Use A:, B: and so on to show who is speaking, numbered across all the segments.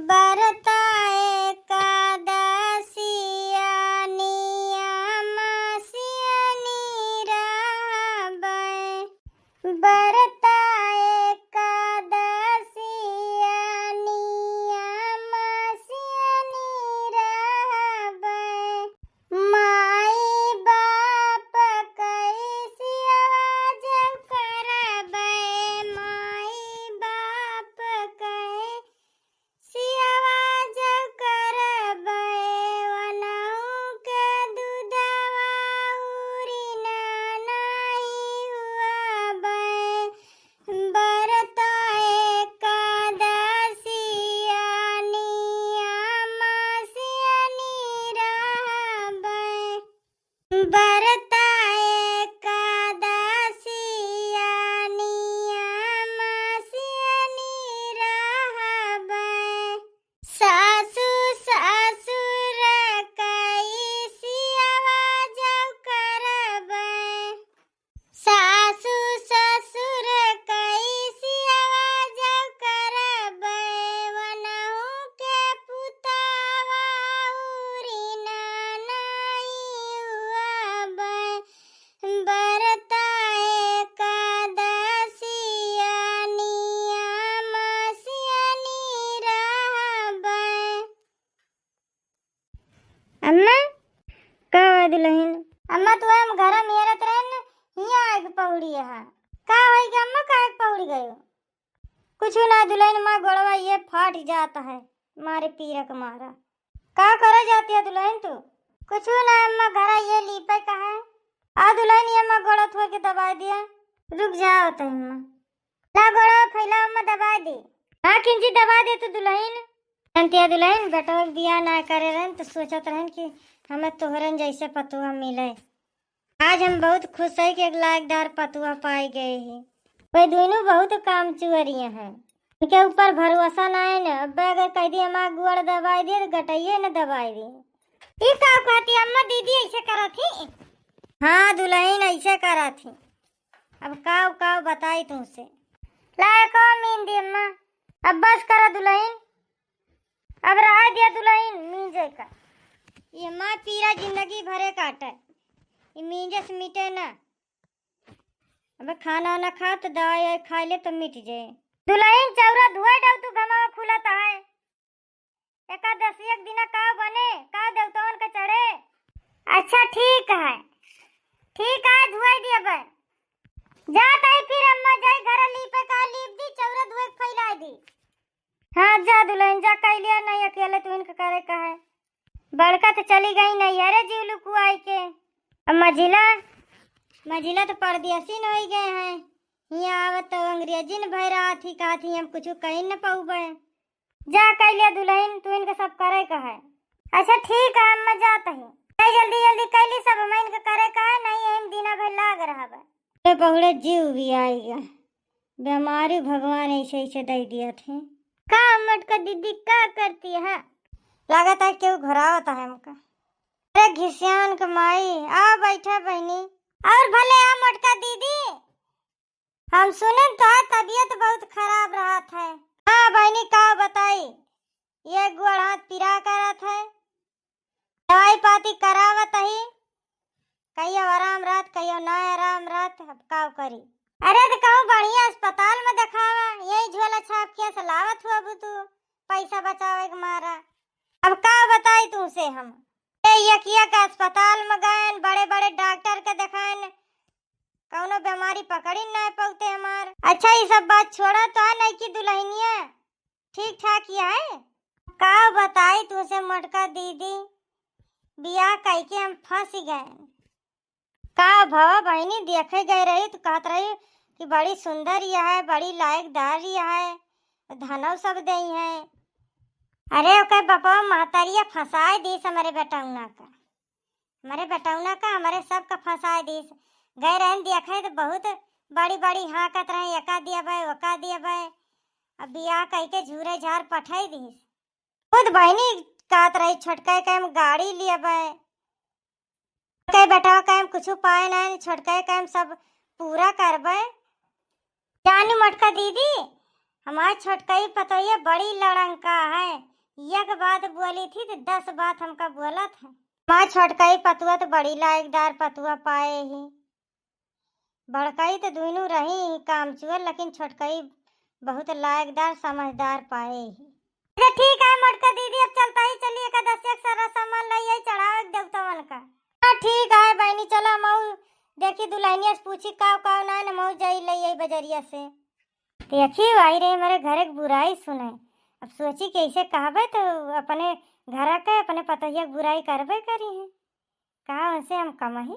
A: बरता एकादशिया नियमसिया निराबै बरता एकादशिया नियमसिया निराबै माई बाप कैसिया जब करबै माई बाप कैसिया जब करबै वनहु के दूधवा उरी ना नाही हुआबै बरता एकादशिया नियमसिया निराबै बरता एकादशिया नियमसिया निराबै सासु ससुर कैसिया जब करबै सासु ससुर कैसिया जब करबै वनहु के पुतवा उरी ना नाही हुआबै बरता एकादशिया नियमसिया निराबै। अम्मा का दुल्हन अम्मा तू हम घर में मेरत रहन हिया आग पौड़ी है का होई कि अम्मा का आग पौड़ी गयो कुछ ना दुल्हन माँ गोड़वा ये फाट जाता है मारे पीरक मारा का करे जाती है दुल्हन तू कुछ ना अम्मा घर ये लीपे का है आ दुल्हन ये अम्मा गोड़ा थो के दबा दिया रुक जाओ तो अम्मा ला गोड़ा फैला अम्मा दबा दे हाँ किंची दबा दे तो दुल्हन अंतिया दुल्हन बेटा बिया ना करे रहन तो सोचत रहन कि हमें तोहरन जैसे पतुआ मिले आज हम बहुत खुश है कि एक लायकदार पतुआ पाई गए हैं वे दोनों बहुत काम चुअरिया हैं उनके ऊपर भरोसा ना है ना अब अगर कह दिए हमारा गुड़ दबाई दिए तो गटाइए न दबाई दिए ये का कहती अम्मा दीदी ऐसे करा थी हाँ दुल्हन ऐसे करा थी अब काव काव बताई तुमसे लाए को मीन दी अम्मा अब बस करा दुल्हन अब रहा दिया दुल्हन मींजे का ये माँ पीरा जिंदगी भरे काटे ये मींजे से मिटे ना अब खाना ना खा तो दवाई खा ले तो मिट जाए दुल्हन चौरा धुआ डाल तू घमा खुलता है एकादशी एक दिन का बने का देवतावन का चढ़े अच्छा ठीक है धुआई दिया बे जात है फिर अम्मा जाए घर लीपे का लीप दी चौरा धुए फैला दी हाँ जा दुल्हन जा कह लिया नहीं अकेले तू इनका करे का है बड़का तो चली गई नहीं अरे जीवलू कुआई के अब मझिला तो परदेसी हो गए हैं यहाँ आवत तो अंग्रेजी न भय रहा थी कहा थी हम कुछ कहीं न पाऊबे जा कह लिया दुल्हन तू इनका सब करे का है अच्छा ठीक है अम्मा जाता ही नहीं जल्दी जल्दी कह ली सब मैं इनका करे का है नहीं हम दिना भर लाग रहा है पहुड़े जीव भी आएगा बीमारी भगवान ऐसे ऐसे दे दिया थे का मटका दीदी का करती है लागत है क्यों घुरावता है हमका अरे घिसियान कमाई आ बैठा बहनी और भले आ मटका दीदी हम सुने तो तबीयत बहुत खराब रहा था हाँ बहनी का बताई ये गुड़ हाथ पिरा करत है दवाई पाती करावत ही कहियो आराम रात कहियो ना आराम रात अब का करी अरे तो कहूँ बढ़िया अस्पताल में दिखावा यही झोला छाप के सलावत हुआ तू पैसा बचावे के मारा अब का बताई तुमसे हम यकिया का अस्पताल में गए बड़े बड़े डॉक्टर के दिखाएं कौनो बीमारी पकड़ी ना पाते हमार अच्छा ये सब बात छोड़ा तो नहीं की दुल्हनिया ठीक ठाक ही है का बताई तुमसे मटका दीदी बियाह कह के हम फंस गए का भव बहनी देखे गए रही तो कहत रही कि बड़ी सुंदर यह है बड़ी लायकदार यह है धनव सब दे है अरे ओके बापा महतरिया फंसाए दीस हमारे बेटौना का हमारे सब का फंसाए दीस गए रहन देखे तो बहुत बड़ी बड़ी हाँ कहत रहे एका दिया भाई ओका दिया भाई अब बियाह कह के झूरे झार पठाई दीस खुद बहनी कहत रही छोटका के हम गाड़ी लिया भाई के बेटा के हम कुछ पाए ना छोटका के हम सब पूरा करबे जानी मटका दीदी हमार छोटका ही पतोया बड़ी लड़ंका है एक बात बोली थी तो 10 बात हमका बोला था। माँ छोटकाई पतुआ तो बड़ी लायकदार पतुआ पाए ही, बड़काई तो दोनों रही ही कामचुअर, लेकिन छोटकाई बहुत लायकदार समझदार पाए ही। अच्छा ठीक है मोटका दीदी, अब चलता ही चलिए एकादशी का सारा सामान लाइए चढ़ाओ देवतावन का। हाँ ठीक है बहनी, चलो मऊ देखी दुल्हनिया से पूछी का ना न मऊ जाई लइए बजरिया से। देखी आई रही मेरे घर एक बुराई सुने, अब सोची कैसे कहबे तो अपने घर के अपने पतैया बुराई करबे करी है। का उनसे हम कम ही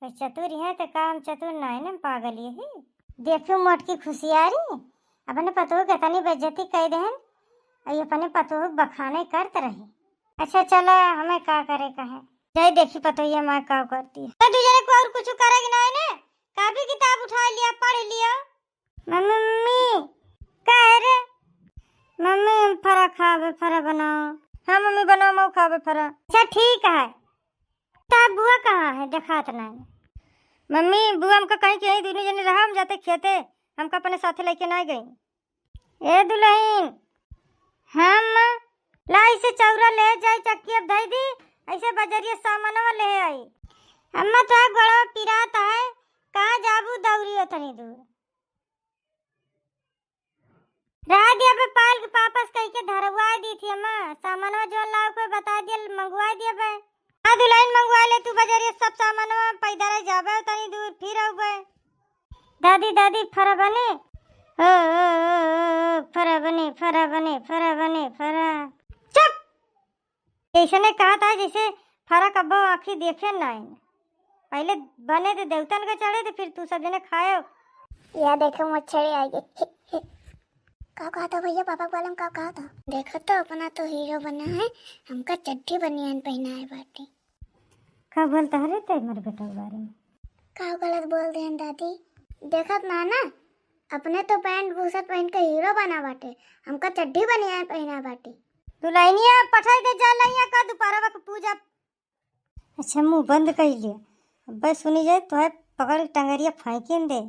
A: चतुर है तो का हम चतुर नहीं न पागल ही। देखियो मोटकी खुशियारी अपने पतोह के तनी बेइज्जती कह देहन, ये अपने पतोह बखाने करत रही। अच्छा चला हमें का करे कहे जय देखी पतोहिया माँ का करती है। तो तुझे को और कुछ करेगी नहीं ने, कापी किताब उठा लिया पढ़ लिया। मम्मी कह रे मम्मी फरा खावे फरा बनाओ। हाँ मम्मी बनाओ मऊ खावे फरा। अच्छा ठीक है, तब बुआ कहाँ है देखात नहीं। मम्मी बुआ हमका कहीं कहीं दोनों जने रहा, हम जाते खेते हमका अपने साथे लेके ना गई। ए दुल्हन हम लाई से चौरा ले जाए चक्की अब धई दी, ऐसे बजरिया सामानवा ले आई। अम्मा तो गड़ा पिरात है, कहाँ जाबू दौड़ी उतनी दूर रह दिया पे पाल के पापस कह के धरवा दी थी। अम्मा सामानवा जो लाओ को बता दिया मंगवा दिया बे। हाँ दुल्हन मंगवा ले तू बजरिया सब सामानवा पैदल जाबे उतनी दूर फिर आबे। दादी दादी फरा बने फरा बने फरा बने फरा बने फरा। चुप, ऐसे ने कहा था जैसे फरा कब्बो आँखी देखे ना, पहले बने तो देवतन का चढ़े तो फिर तू सब जने खाए। या देखो मच्छरी आई गई। का कहा था भैया पापा वालम का कहा था? देखो तो अपना तो हीरो बना है, हमका चड्ढी बनियान पहना है बाटी। का बोलता है ते मेरे बेटा के बारे में? का गलत बोल दे दादी, देखत ना अपने तो पैंट बूसट पहन के हीरो बना बाटे, हमका चड्ढी बनियान पहना बाटी। दुल्हनिया पठाई दे जा लइया का दोपहरवा के पूजा। अच्छा मुंह बंद कर लिया, अब सुनी जाए तो है पकड़ टंगरिया फेंकिन दे।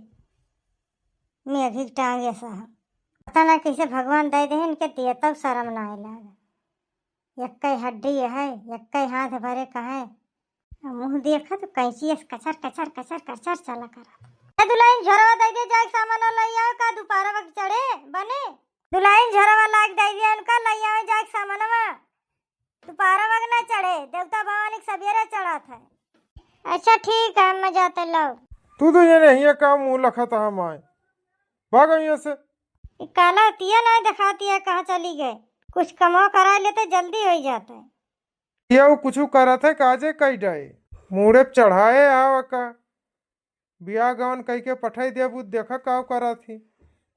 A: मैं अभी टांग ऐसा पता ना कैसे भगवान दे दे इनके दिए तब शर्म ना आए। यक्कई हड्डी है यक्कई हाथ भरे कहे, मुंह देखा तो कैसी कचर कचर कचर कचर चला करा। दुल्हन झरवा दे दे जाए सामान लइया का दोपहर वक्त चढ़े बने। दुल्हन झरवा लाग दे दे उनका लइया जाए सामानवा दोपहर वक्त ना चढ़े, देवता भगवान एक सवेरे चढ़ा था। अच्छा ठीक है मैं जाते लाओ।
B: तू तो ये नहीं का मुंह लखा था हम आए भागो यहाँ से।
A: काला तिया नहीं दिखाती है कहाँ चली गए, कुछ कमा करा लेते जल्दी हो जाता है।
B: ये वो कुछ करा था काजे कई डाए मुड़े चढ़ाए आवा का बिया गवन कह के पठाई दिया बुद देखा का करा थी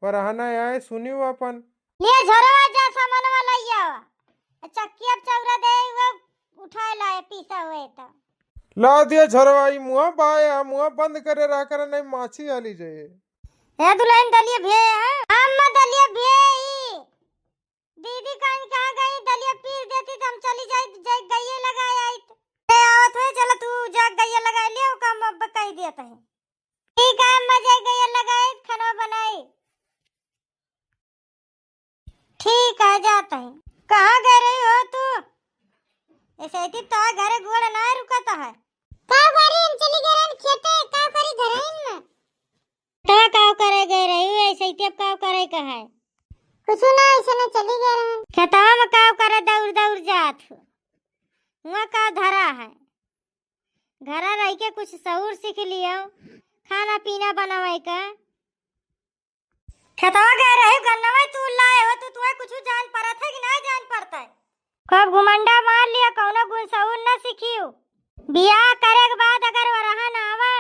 B: पर आना आए सुनी अपन
A: ले झरवा जा सामानवा लइया चक्की अब चौरा दे वो उठाए लाए पीसा हुए तो
B: ला दिया झरवाई मुआ बाया मुआ बंद करे रह कर नहीं माछी आली जाए।
A: ए दुल्हन दलिया भे है अम्मा दलिया भे दीदी कहाँ गई, दलिया पीस देती तो हम चली जाए गई लगाए आई तो आवत है। चलो तू जा गई लगा लियो काम अब कह दिया था। ठीक है अम्मा जा गई लगाए खाना बनाई। ठीक है जाता है। कहाँ गए रही हो तू? ऐसे ही तो घर गोड़ ना रुकता है। का करी हम चली गए खेते का करी घर में तो का करे गए रही ऐसे ही अब का करे का है कुछ ना ऐसे ना चली गए रहे खेतवा में का करे दौड़ दौड़ जात हुआ का धरा है। घरा रह के कुछ शऊर सीख लियो, खाना पीना बनावे का। खेतवा गए रहे गन्नवा तू लाए हो तो तुम्हें कुछ जान पड़त है कि ना जान पड़ता है? खूब घुमंडा मार लिया कौनो गुण शऊर न सीखियो। बियाह करे के बाद अगर वो रहा ना आवा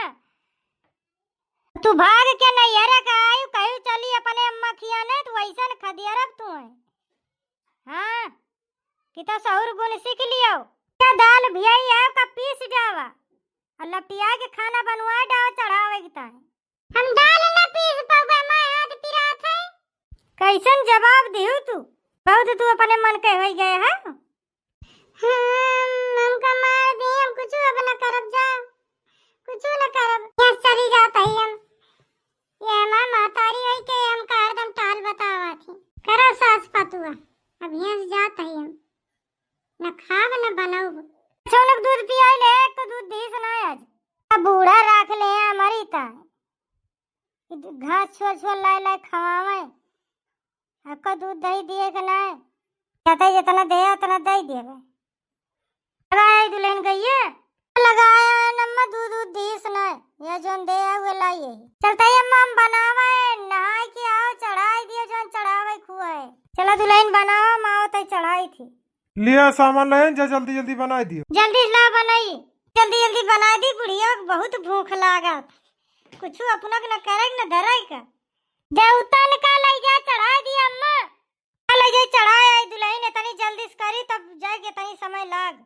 A: तू भाग के नहीं हरे का आयु कहीं चली अपने अम्मा खियाने तो वैसा न खदिया रब तू है। हाँ किता शऊर गुण सीख लियो। क्या दाल भियाई है का पीस जावा और लपटिया के खाना बनवा डाव चढ़ावे की ता हम दाल न पीस पावे मां हाथ पिरात है। कैसन जवाब दियो तू? बहुत तू अपने मन के होई गए है। हम का मार दे हम कुछ अब न करब जा कुछ न करब यहां चली जात है हम ये मां मातारी होई के हम का हरदम टाल बतावा थी करो सास पतुआ अब यहां से जात है हम। पियाए खवावे। आपका दूध दही दिए कि नहीं? कहते जितना दे उतना दे देवे। लगाया दुल्हन गई है लगाया है नम्मा दूध दूध दीस नहीं ये जोन दे है वो लाइए। चलते ही अम्मा हम बनावे नहाई के आओ चढ़ाई दियो जोन चढ़ावे खुआ है। चला दुल्हन बनाओ माओ तो चढ़ाई थी।
B: लिया सामान लाइन जा जल्दी जल्दी बना दियो।
A: जल्दी ला बनाई जल्दी जल्दी बना दी बुढ़िया को बहुत भूख लागत कुछ अपना के न करे न धरे का देवता ने का ले जा चढ़ा दी अम्मा का ले जा चढ़ाए दुल्हन ने तनी जल्दी करी तब जाके तनी समय लाग।